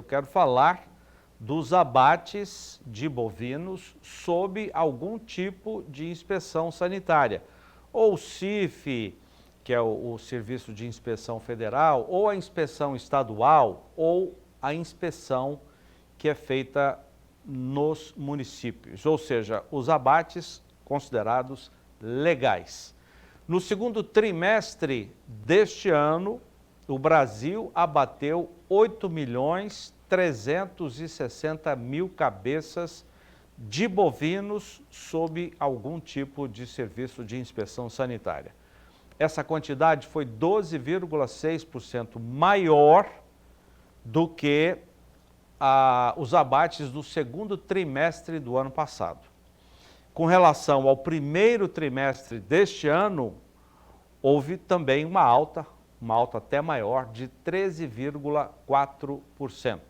quero falar dos abates de bovinos sob algum tipo de inspeção sanitária, ou o CIF, que é o Serviço de Inspeção Federal, ou a inspeção estadual, ou a inspeção que é feita nos municípios, ou seja, os abates considerados legais. No segundo trimestre deste ano, o Brasil abateu 8.360.000 cabeças de bovinos sob algum tipo de serviço de inspeção sanitária. Essa quantidade foi 12,6% maior do que os abates do segundo trimestre do ano passado. Com relação ao primeiro trimestre deste ano, houve também uma alta até maior, de 13,4%.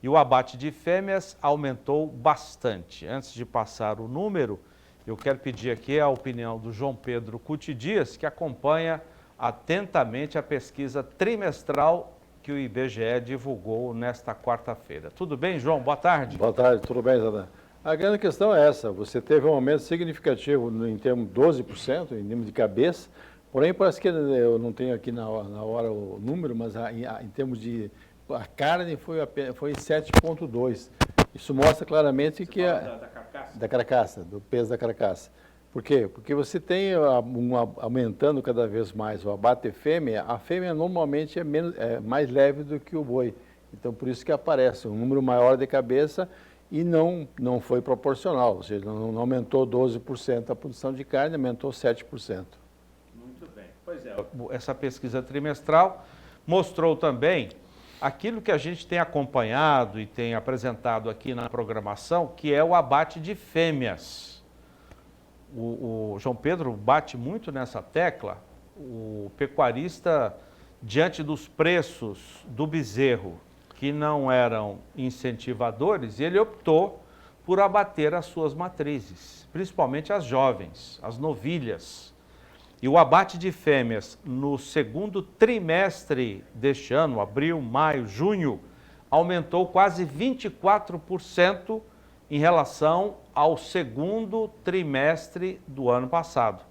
E o abate de fêmeas aumentou bastante. Antes de passar o número, eu quero pedir aqui a opinião do João Pedro Cuti Dias, que acompanha atentamente a pesquisa trimestral que o IBGE divulgou nesta quarta-feira. Tudo bem, João? Boa tarde. Boa tarde, tudo bem, Zé? A grande questão é essa, você teve um aumento significativo em termos de 12%, em termos de cabeça, porém parece que eu não tenho aqui na hora o número, mas em termos de a carne foi 7,2%. Isso mostra claramente que da carcaça, do peso da carcaça. Por quê? Porque você tem aumentando cada vez mais o abate fêmea, a fêmea normalmente é mais leve do que o boi. Então, por isso que aparece um número maior de cabeça e não foi proporcional, ou seja, não aumentou 12% a produção de carne, aumentou 7%. Muito bem. Pois é, essa pesquisa trimestral mostrou também aquilo que a gente tem acompanhado e tem apresentado aqui na programação, que é o abate de fêmeas. O João Pedro bate muito nessa tecla. O pecuarista, diante dos preços do bezerro, que não eram incentivadores, ele optou por abater as suas matrizes, principalmente as jovens, as novilhas. E o abate de fêmeas no segundo trimestre deste ano, abril, maio, junho, aumentou quase 24% em relação ao segundo trimestre do ano passado.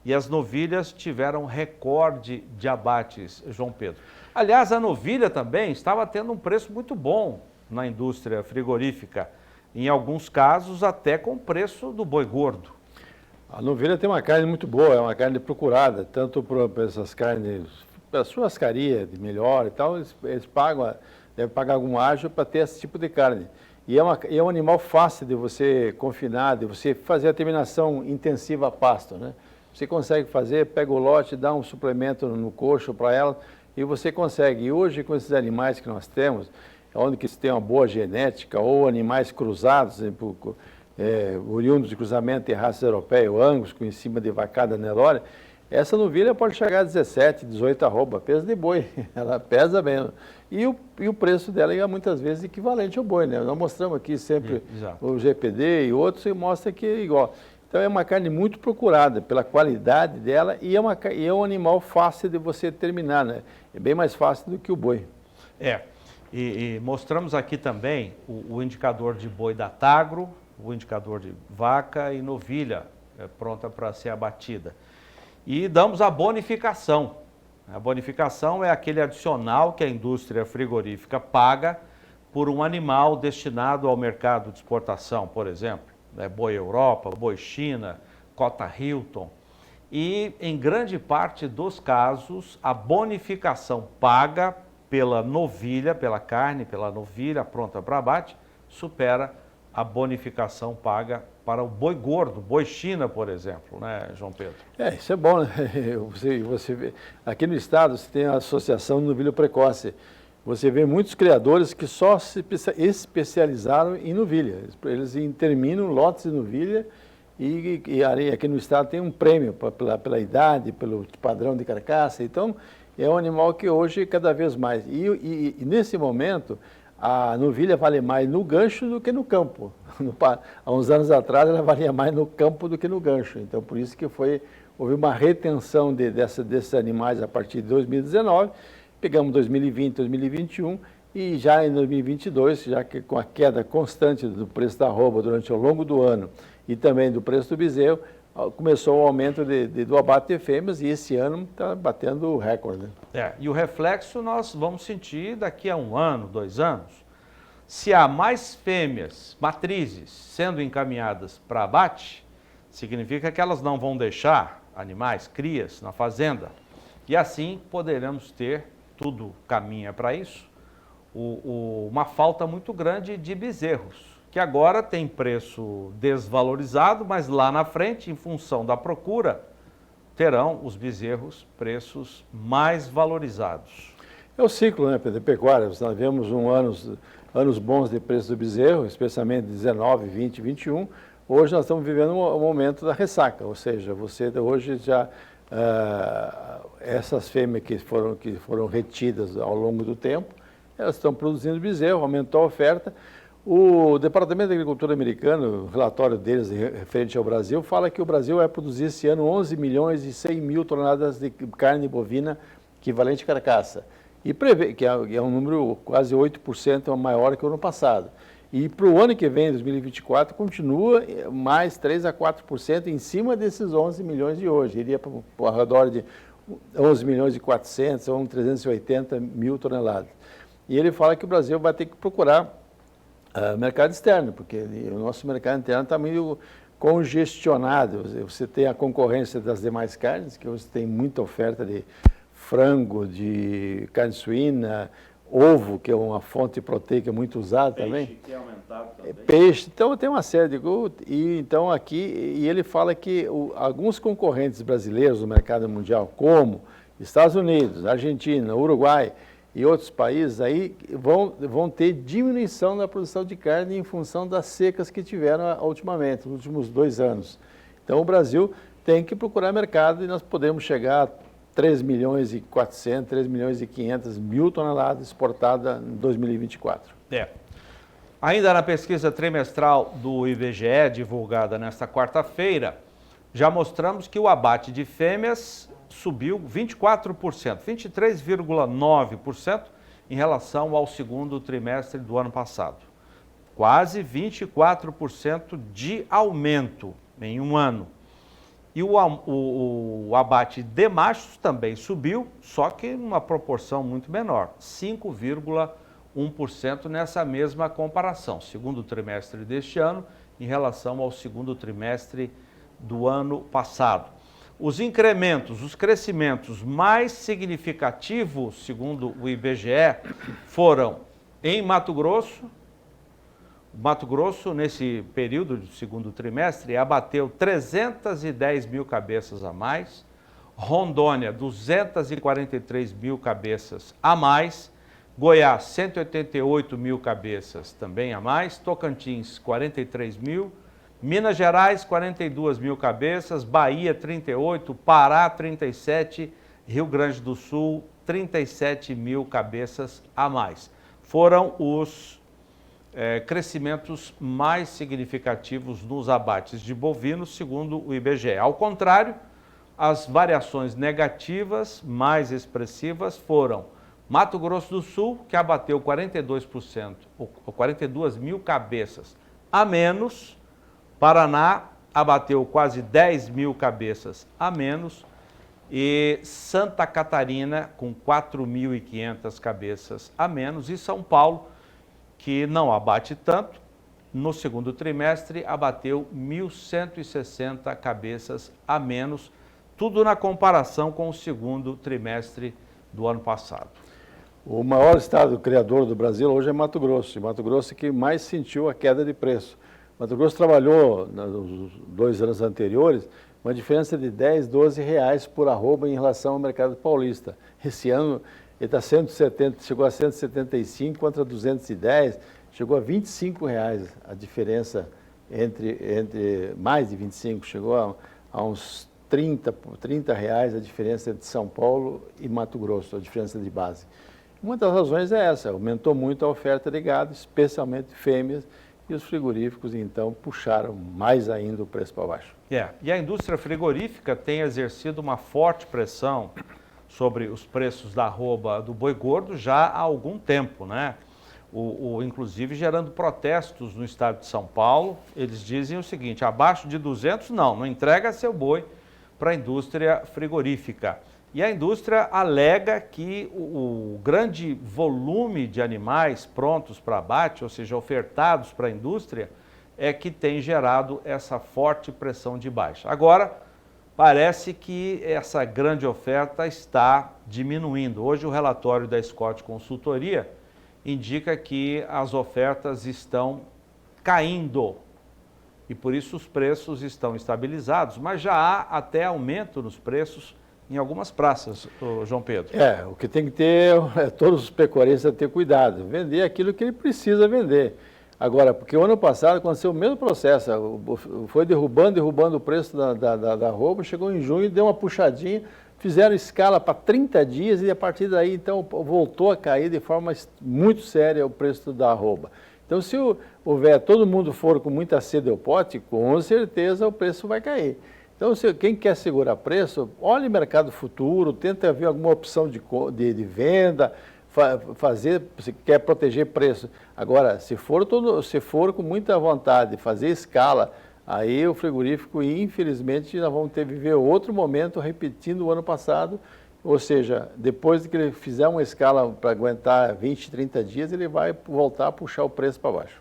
E as novilhas tiveram recorde de abates, João Pedro. Aliás, a novilha também estava tendo um preço muito bom na indústria frigorífica, em alguns casos até com o preço do boi gordo. A novilha tem uma carne muito boa, é uma carne procurada, tanto por essas carnes, para a churrascaria de melhor e tal, eles devem pagar algum ágio para ter esse tipo de carne. E é um animal fácil de você confinar, de você fazer a terminação intensiva a pasto, né? Você consegue fazer, pega o lote, dá um suplemento no coxo para ela e você consegue. E hoje, com esses animais que nós temos, onde que se tem uma boa genética ou animais cruzados, oriundos de cruzamento de raças europeias, o Angus, em cima de vacada Nelore, essa novilha pode chegar a 17, 18 arroba, peso de boi, ela pesa bem. E o preço dela é muitas vezes equivalente ao boi, né? Nós mostramos aqui sempre o GPD e outros, e mostra que é igual. Então é uma carne muito procurada pela qualidade dela e é um animal fácil de você terminar, né? É bem mais fácil do que o boi. E mostramos aqui também o indicador de boi da Tagro, o indicador de vaca e novilha pronta para ser abatida. E damos a bonificação. A bonificação é aquele adicional que a indústria frigorífica paga por um animal destinado ao mercado de exportação, por exemplo, boi Europa, boi China, cota Hilton. E em grande parte dos casos, a bonificação paga pela novilha, pela carne, pela novilha pronta para abate, supera a bonificação paga para o boi gordo, boi China, por exemplo, né, João Pedro? Isso é bom, né? Você vê, aqui no estado você tem a Associação Novilho Precoce. Você vê muitos criadores que só se especializaram em novilha. Eles terminam lotes de novilha e aqui no estado tem um prêmio pela idade, pelo padrão de carcaça. Então, é um animal que hoje cada vez mais. E nesse momento, a novilha vale mais no gancho do que no campo. Há uns anos atrás, ela valia mais no campo do que no gancho. Então, por isso que houve uma retenção desses animais a partir de 2019. Pegamos 2020, 2021 E já em 2022, já que com a queda constante do preço da arroba durante o longo do ano e também do preço do bezerro, começou o aumento do abate de fêmeas e esse ano está batendo o recorde. Né? E o reflexo nós vamos sentir daqui a 1 ano, 2 anos. Se há mais fêmeas matrizes sendo encaminhadas para abate, significa que elas não vão deixar animais, crias, na fazenda. E assim poderemos ter, tudo caminha para isso, uma falta muito grande de bezerros, que agora tem preço desvalorizado, mas lá na frente, em função da procura, terão os bezerros preços mais valorizados. É o ciclo, né, Pedro, pecuária. Nós vemos anos bons de preço do bezerro, especialmente 19, 20, 21. Hoje nós estamos vivendo um momento da ressaca, ou seja, você hoje já, essas fêmeas que foram retidas ao longo do tempo, elas estão produzindo bezerro, aumentou a oferta. O Departamento de Agricultura americano, o relatório deles referente ao Brasil, fala que o Brasil vai produzir esse ano 11 milhões e 100 mil toneladas de carne bovina equivalente carcaça. E prevê que é um número quase 8% maior que o ano passado. E para o ano que vem, 2024, continua mais 3 a 4% em cima desses 11 milhões de hoje. Iria para ao redor de 11 milhões e 400 ou 380 mil toneladas. E ele fala que o Brasil vai ter que procurar mercado externo, porque o nosso mercado interno está meio congestionado. Você tem a concorrência das demais carnes, que você tem muita oferta de frango, de carne suína, ovo, que é uma fonte proteica muito usada também. Peixe, que é aumentado também. Peixe, então tem uma série de coisas. Então aqui, e ele fala que alguns concorrentes brasileiros no mercado mundial, como Estados Unidos, Argentina, Uruguai e outros países, aí vão ter diminuição da produção de carne em função das secas que tiveram ultimamente, nos últimos 2 anos. Então o Brasil tem que procurar mercado e nós podemos chegar a 3 milhões e 400, 3 milhões e 500 mil toneladas exportadas em 2024. Ainda na pesquisa trimestral do IBGE, divulgada nesta quarta-feira, já mostramos que o abate de fêmeas subiu 24%, 23,9% em relação ao segundo trimestre do ano passado. Quase 24% de aumento em um ano. E o abate de machos também subiu, só que em uma proporção muito menor, 5,1% nessa mesma comparação, segundo trimestre deste ano em relação ao segundo trimestre do ano passado. Os incrementos, os crescimentos mais significativos, segundo o IBGE, foram em Mato Grosso. Mato Grosso, nesse período do segundo trimestre, abateu 310 mil cabeças a mais, Rondônia, 243 mil cabeças a mais, Goiás, 188 mil cabeças também a mais, Tocantins, 43 mil, Minas Gerais, 42 mil cabeças, Bahia, 38, Pará, 37, Rio Grande do Sul, 37 mil cabeças a mais. Foram os crescimentos mais significativos nos abates de bovinos, segundo o IBGE. Ao contrário, as variações negativas mais expressivas foram Mato Grosso do Sul, que abateu 42%, ou 42 mil cabeças a menos, Paraná abateu quase 10 mil cabeças a menos e Santa Catarina com 4.500 cabeças a menos e São Paulo, que não abate tanto, no segundo trimestre abateu 1.160 cabeças a menos, tudo na comparação com o segundo trimestre do ano passado. O maior estado criador do Brasil hoje é Mato Grosso, e Mato Grosso é que mais sentiu a queda de preço. Mato Grosso trabalhou nos 2 anos anteriores uma diferença de 10, 12 reais por arroba em relação ao mercado paulista. Esse ano ele está 170, chegou a 175 contra 210, chegou a 25 reais a diferença entre mais de 25, chegou a uns 30 reais a diferença entre São Paulo e Mato Grosso, a diferença de base. Uma das razões é essa, aumentou muito a oferta de gado, especialmente fêmeas, e os frigoríficos, então, puxaram mais ainda o preço para baixo. E a indústria frigorífica tem exercido uma forte pressão sobre os preços da arroba do boi gordo já há algum tempo, né? Inclusive gerando protestos no estado de São Paulo. Eles dizem o seguinte: abaixo de 200 não entrega seu boi para a indústria frigorífica. E a indústria alega que o grande volume de animais prontos para abate, ou seja, ofertados para a indústria, é que tem gerado essa forte pressão de baixa. Agora, parece que essa grande oferta está diminuindo. Hoje o relatório da Scott Consultoria indica que as ofertas estão caindo e por isso os preços estão estabilizados, mas já há até aumento nos preços em algumas praças, João Pedro. O que tem que ter, todos os pecuaristas ter cuidado, vender aquilo que ele precisa vender. Agora, porque o ano passado aconteceu o mesmo processo, foi derrubando o preço da arroba, chegou em junho, deu uma puxadinha, fizeram escala para 30 dias e a partir daí, então, voltou a cair de forma muito séria o preço da arroba. Então, se todo mundo for com muita sede ao pote, com certeza o preço vai cair. Então, quem quer segurar preço, olhe o mercado futuro, tenta ver alguma opção de venda, se quer proteger preço. Agora, se for com muita vontade de fazer escala, aí o frigorífico, infelizmente, nós vamos ter que viver outro momento repetindo o ano passado, ou seja, depois de que ele fizer uma escala para aguentar 20, 30 dias, ele vai voltar a puxar o preço para baixo.